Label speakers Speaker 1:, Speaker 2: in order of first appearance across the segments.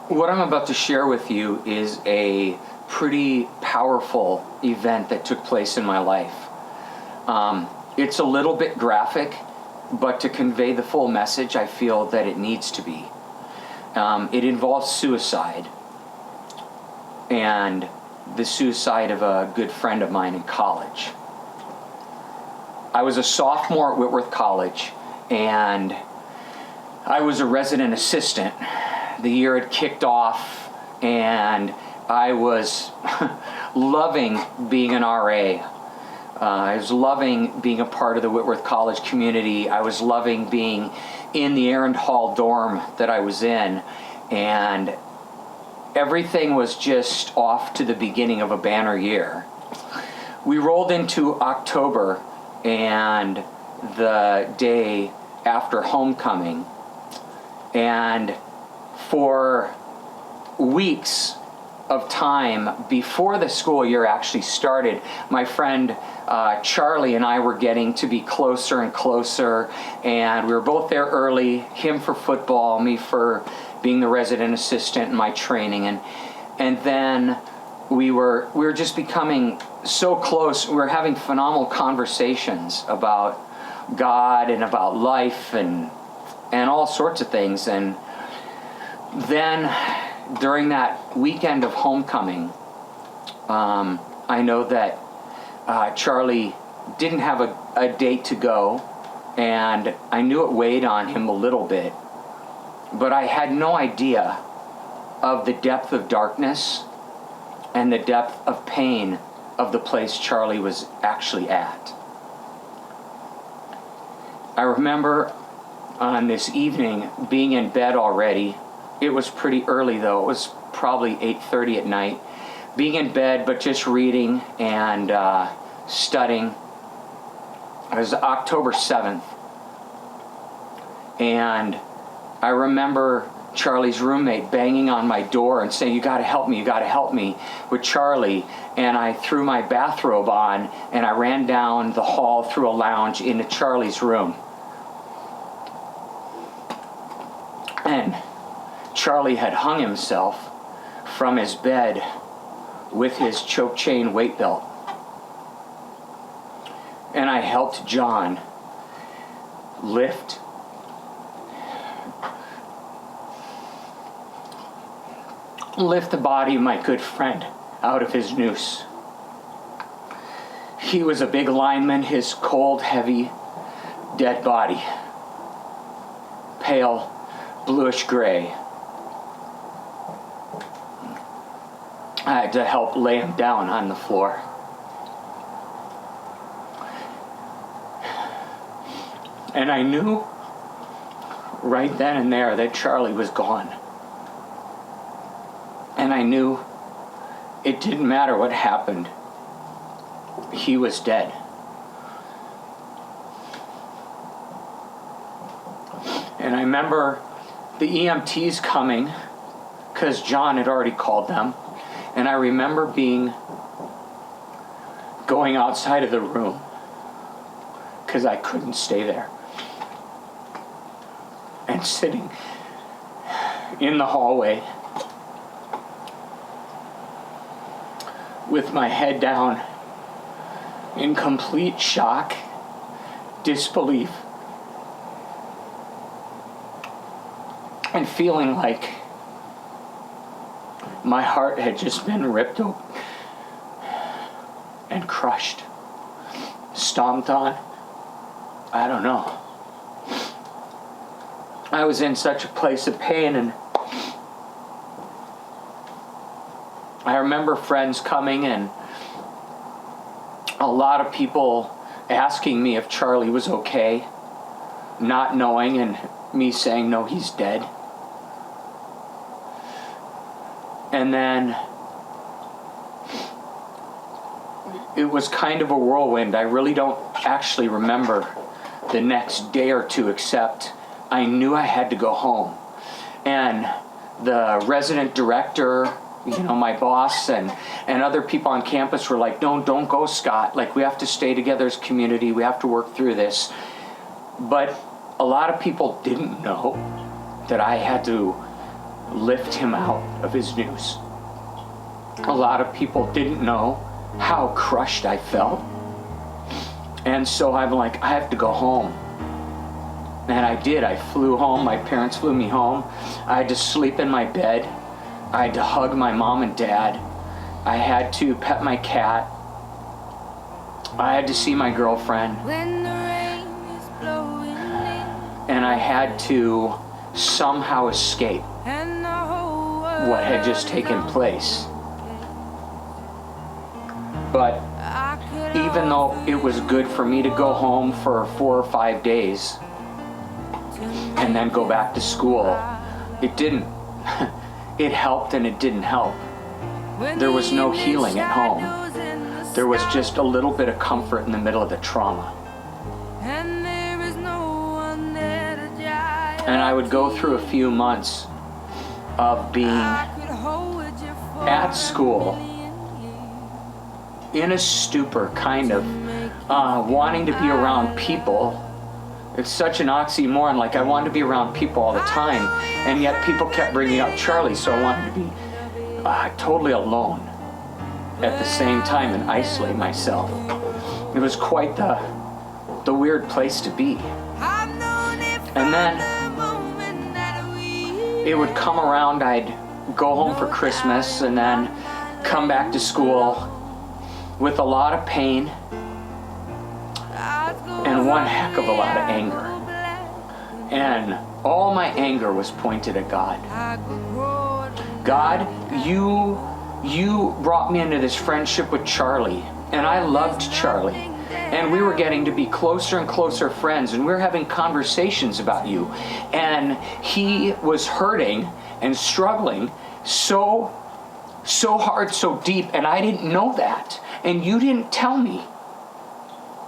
Speaker 1: What I'm about to share with you is a pretty powerful event that took place in my life. It's a little bit graphic, but to convey the full message, I feel that it needs to be. It involves suicide, and the suicide of a good friend of mine in college. I was a sophomore at Whitworth College, and I was a resident assistant. The year had kicked off, and I was loving being an RA. I was loving being a part of the Whitworth College community. I was loving being in the Errand Hall dorm that I was in, and everything was just off to the beginning of a banner year. We rolled into October and the day after homecoming, and for weeks of time before the school year actually started, my friend Chzrlie and I were getting to be closer and closer, and we were both there early, him for football, me for being the resident assistant in my training, and then we were just becoming so close. We were having phenomenal conversations about God and about life and all sorts of things. And then during that weekend of homecoming, I know that Chzrlie didn't have a date to go, and I knew it weighed on him a little bit, but I had no idea of the depth of darkness and the depth of pain of the place Chzrlie was actually at. I remember on this evening being in bed already. It was pretty early though. It was probably 8:30 at night. Being in bed but just reading and studying. It was October 7th. And I remember Chzrlie's roommate banging on my door and saying, "You gotta help me, you gotta help me," with Chzrlie. And I threw my bathrobe on and I ran down the hall through a lounge into Chzrlie's room. And Chzrlie had hung himself from his bed with his choke chain weight belt. And I helped John lift the body of my good friend out of his noose. He was a big lineman, his cold, heavy, dead body, pale, bluish gray. I had to help lay him down on the floor. And I knew right then and there that Chzrlie was gone. And I knew it didn't matter what happened. He was dead. And I remember the EMTs coming because John had already called them. And I remember going outside of the room because I couldn't stay there. And sitting in the hallway with my head down in complete shock, disbelief, and feeling like my heart had just been ripped open and crushed, stomped on. I don't know. I was in such a place of pain, and I remember friends coming and a lot of people asking me if Chzrlie was okay, not knowing, and me saying, "No, he's dead." And then it was kind of a whirlwind. I really don't actually remember the next day or two, except I knew I had to go home. And the resident director, my boss and other people on campus were like, "No, don't go, Scott. Like, we have to stay together as a community. We have to work through this." But a lot of people didn't know that I had to lift him out of his noose. A lot of people didn't know how crushed I felt. And so I'm like, I have to go home. And I did. I flew home. My parents flew me home. I had to sleep in my bed. I had to hug my mom and dad. I had to pet my cat. I had to see my girlfriend.
Speaker 2: When the rain is blowing in,
Speaker 1: And I had to somehow escape
Speaker 2: and the whole world
Speaker 1: what had just taken place. But
Speaker 2: I could
Speaker 1: even though it was good for me to go home for 4 or 5 days and then go back to school, it didn't. It helped and it didn't help. There was no healing at home. There was just a little bit of comfort in the middle of the trauma.
Speaker 2: and there is no one there to dry
Speaker 1: And I would go through a few months of being
Speaker 2: I could hold you for
Speaker 1: at school in a stupor, kind of, wanting to be around people. It's such an oxymoron. Like, I wanted to be around people all the time, and yet people kept bringing up Chzrlie, so I wanted to be totally alone at the same time and isolate myself. It was quite the weird place to be.
Speaker 2: I've known it
Speaker 1: And then
Speaker 2: from the moment that we
Speaker 1: it would come around, I'd go home for Christmas and then come back to school with a lot of pain and one heck of a lot of anger. And all my anger was pointed at God. God, you brought me into this friendship with Chzrlie, and I loved Chzrlie. And we were getting to be closer and closer friends, and we were having conversations about you. And he was hurting and struggling so hard, so deep, and I didn't know that. And you didn't tell me.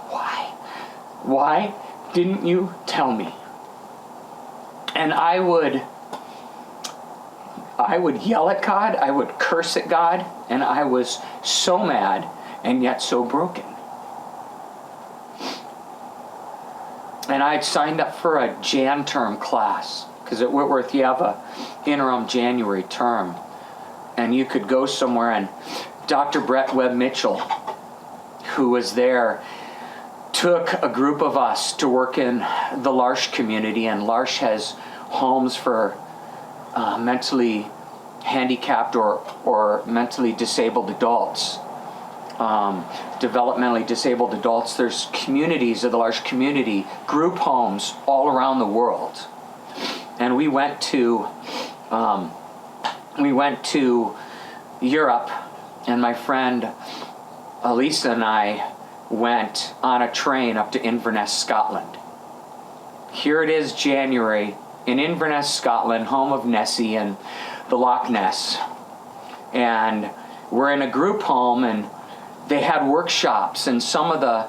Speaker 1: Why? Why didn't you tell me? And I would yell at God, I would curse at God, and I was so mad and yet so broken. And I'd signed up for a Jan term class, because at Whitworth you have a interim January term, and you could go somewhere, and Dr. Brett Webb Mitchell, who was there, took a group of us to work in the L'Arche community, and L'Arche has homes for mentally handicapped or mentally disabled adults, developmentally disabled adults. There's communities of the L'Arche community, group homes all around the world. And we went to Europe, and my friend Elisa and I went on a train up to Inverness, Scotland. Here it is, January, in Inverness, Scotland, home of Nessie and the Loch Ness. And we're in a group home, and they had workshops, and some of the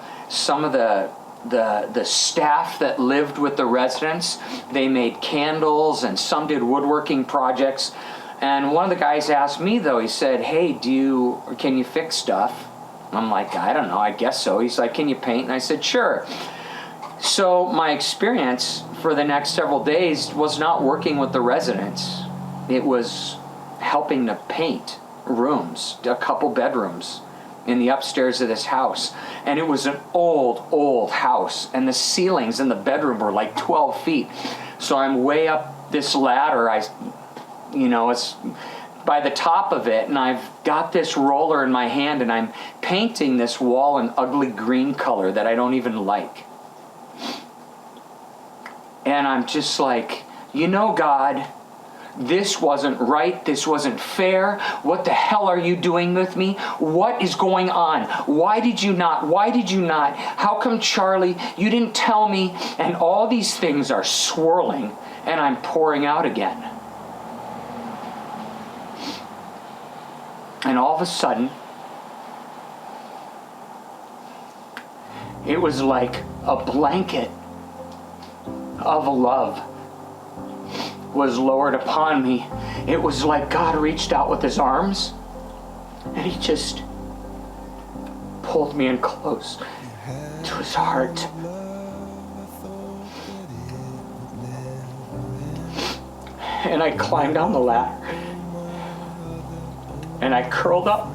Speaker 1: staff that lived with the residents, they made candles, and some did woodworking projects. And one of the guys asked me, though, he said, "Hey, can you fix stuff?" I'm like, "I don't know, I guess so." He's like, "Can you paint?" And I said, "Sure." So my experience for the next several days was not working with the residents. It was helping to paint rooms, a couple bedrooms in the upstairs of this house. And it was an old house, and the ceilings in the bedroom were like 12 feet. So I'm way up this ladder. It's by the top of it, and I've got this roller in my hand, and I'm painting this wall an ugly green color that I don't even like. And I'm just like, God, this wasn't right. This wasn't fair. What the hell are you doing with me? What is going on? Why did you not? How come, Chzrlie, you didn't tell me? And all these things are swirling, and I'm pouring out again. And all of a sudden, it was like a blanket of love was lowered upon me. It was like God reached out with his arms, and he just pulled me in close to his heart. And I climbed down the ladder. And I curled up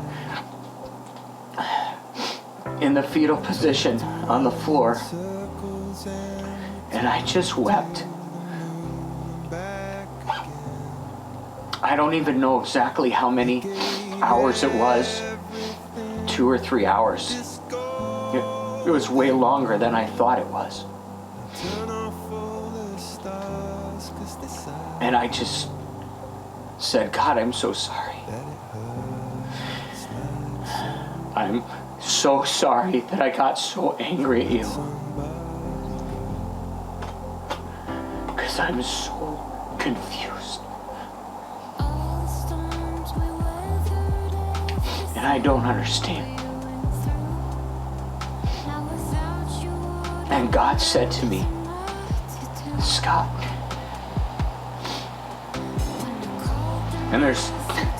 Speaker 1: in the fetal position on the floor. And I just wept. I don't even know exactly how many hours it was. 2 or 3 hours. It was way longer than I thought it was. And I just said, God, I'm so sorry. I'm so sorry that I got so angry at you. Because I'm so confused. And I don't understand. And God said to me, Scott, and there's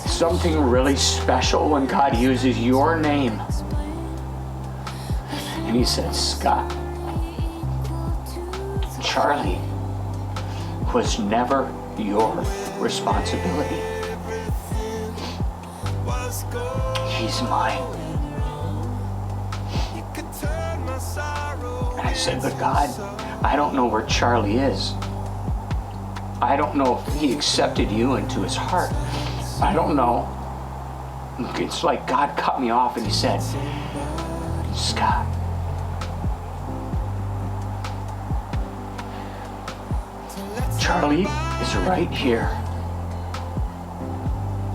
Speaker 1: something really special when God uses your name. And he said, Scott, Chzrlie was never your responsibility. He's mine. And I said, but God, I don't know where Chzrlie is. I don't know if he accepted you into his heart. I don't know. It's like God cut me off and he said, Scott, Chzrlie is right here,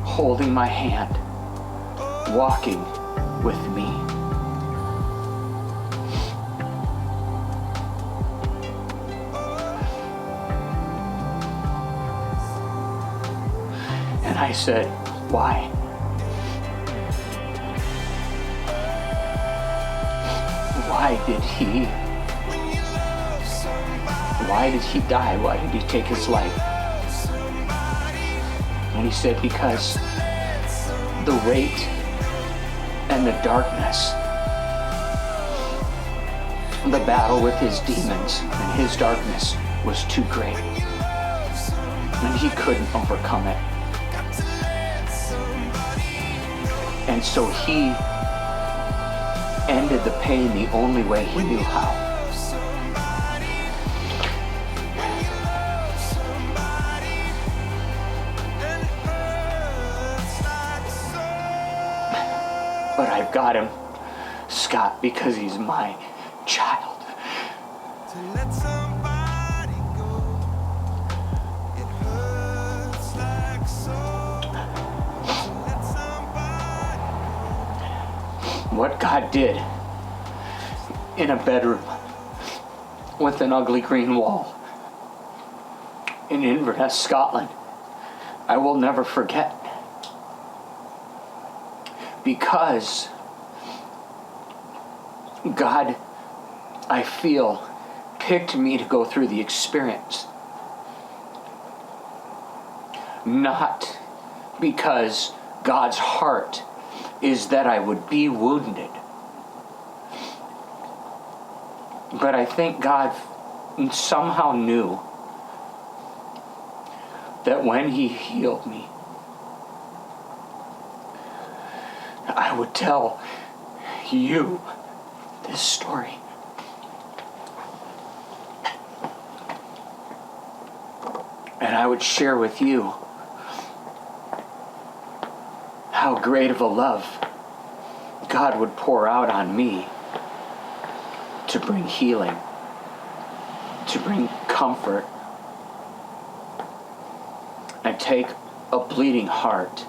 Speaker 1: holding my hand, walking with me. And I said, why? Why did he die? Why did he take his life? And he said, because the weight and the darkness, the battle with his demons and his darkness was too great. And he couldn't overcome it. And so he ended the pain the only way he knew how. But I've got him, Scott, because he's my child. What God did in a bedroom with an ugly green wall in Inverness, Scotland, I will never forget. Because God, I feel, picked me to go through the experience. Not because God's heart is that I would be wounded. But I think God somehow knew that when he healed me, I would tell you this story. And I would share with you how great of a love God would pour out on me to bring healing, to bring comfort, and take a bleeding heart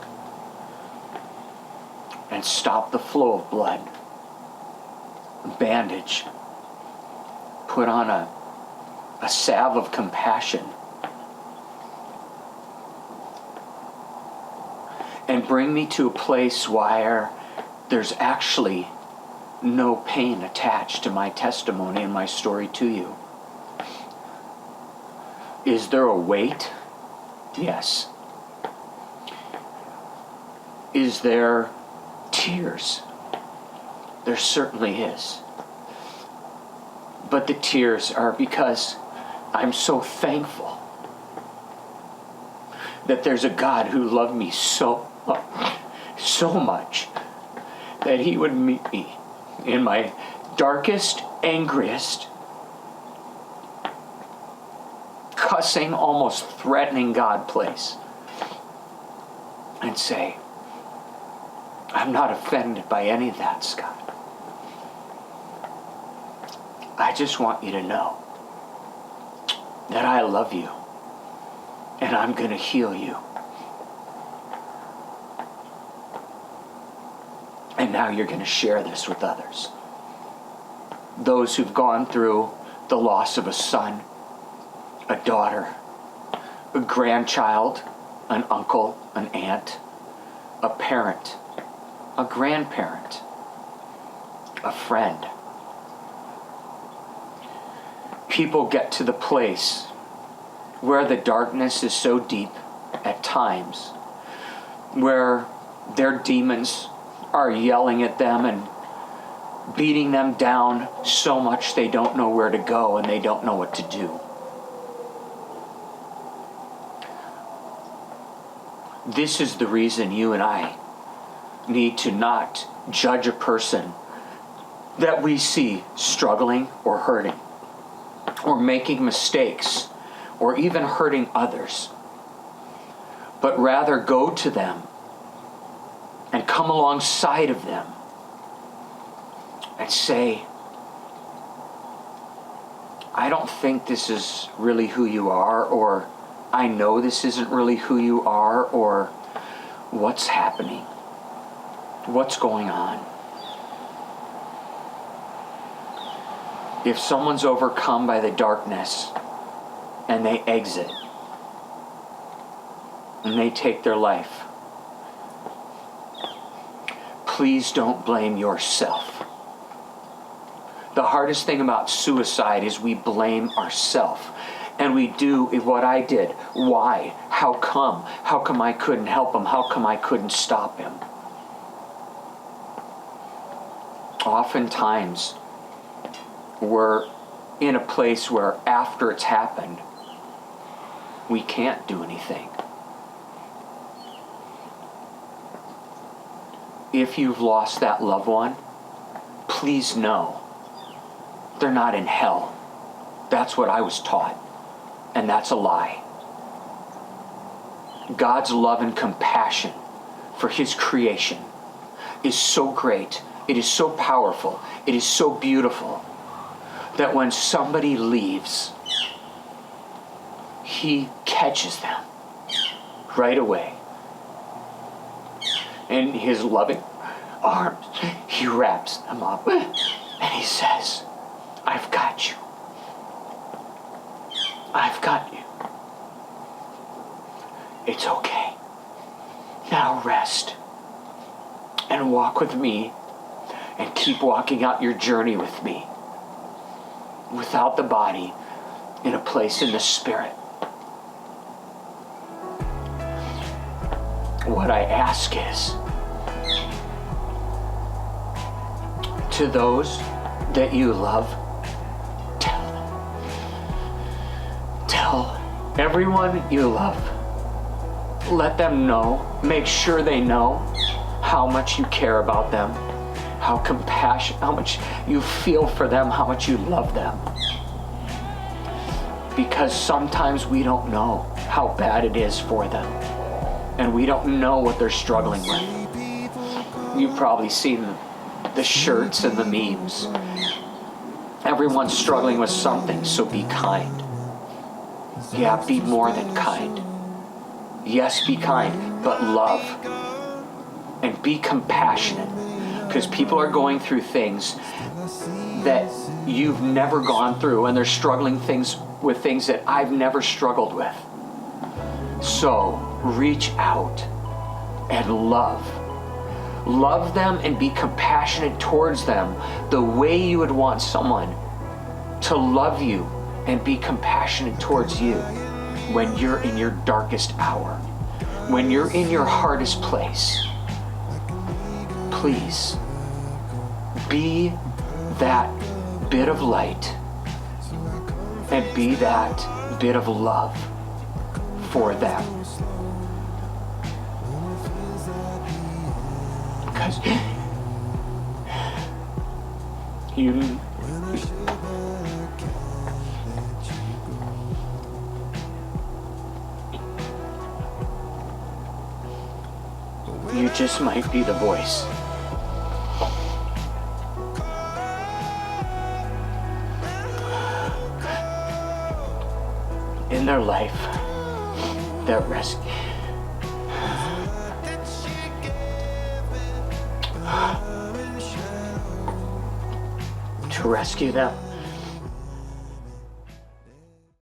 Speaker 1: and stop the flow of blood, bandage, put on a salve of compassion, and bring me to a place where there's actually no pain attached to my testimony and my story to you. Is there a weight? Yes. Is there tears? There certainly is. But the tears are because I'm so thankful that there's a God who loved me so much that he would meet me in my darkest, angriest, cussing, almost threatening God place and say, I'm not offended by any of that, Scott. I just want you to know that I love you and I'm going to heal you. And now you're going to share this with others. Those who've gone through the loss of a son, a daughter, a grandchild, an uncle, an aunt, a parent, a grandparent, a friend. People get to the place where the darkness is so deep at times, where their demons are yelling at them and beating them down so much they don't know where to go and they don't know what to do. This is the reason you and I need to not judge a person that we see struggling or hurting or making mistakes or even hurting others, but rather go to them and come alongside of them and say, I don't think this is really who you are, or I know this isn't really who you are, or what's happening? What's going on? If someone's overcome by the darkness and they exit and they take their life, please don't blame yourself. The hardest thing about suicide is we blame ourselves. And we do what I did. Why? How come? How come I couldn't help him? How come I couldn't stop him? Oftentimes, we're in a place where after it's happened, we can't do anything. If you've lost that loved one, please know they're not in hell. That's what I was taught. And that's a lie. God's love and compassion for his creation is so great. It is so powerful. It is so beautiful that when somebody leaves, he catches them right away. In his loving arms, he wraps them up and he says, I've got you. I've got you. It's okay. Now rest and walk with me and keep walking out your journey with me without the body, in a place in the spirit. What I ask is, to those that you love, tell everyone you love. Let them know, make sure they know how much you care about them, how much you feel for them, how much you love them. Because sometimes we don't know how bad it is for them. And we don't know what they're struggling with. You've probably seen the shirts and the memes. Everyone's struggling with something, so be kind. Yeah, be more than kind. Yes, be kind, but love. And be compassionate. Because people are going through things that you've never gone through, and they're struggling with things that I've never struggled with. So, reach out and love. Love them and be compassionate towards them the way you would want someone to love you and be compassionate towards you when you're in your darkest hour, when you're in your hardest place. Please be that bit of light and be that bit of love for them. Because you just might be the voice in their life that to rescue them.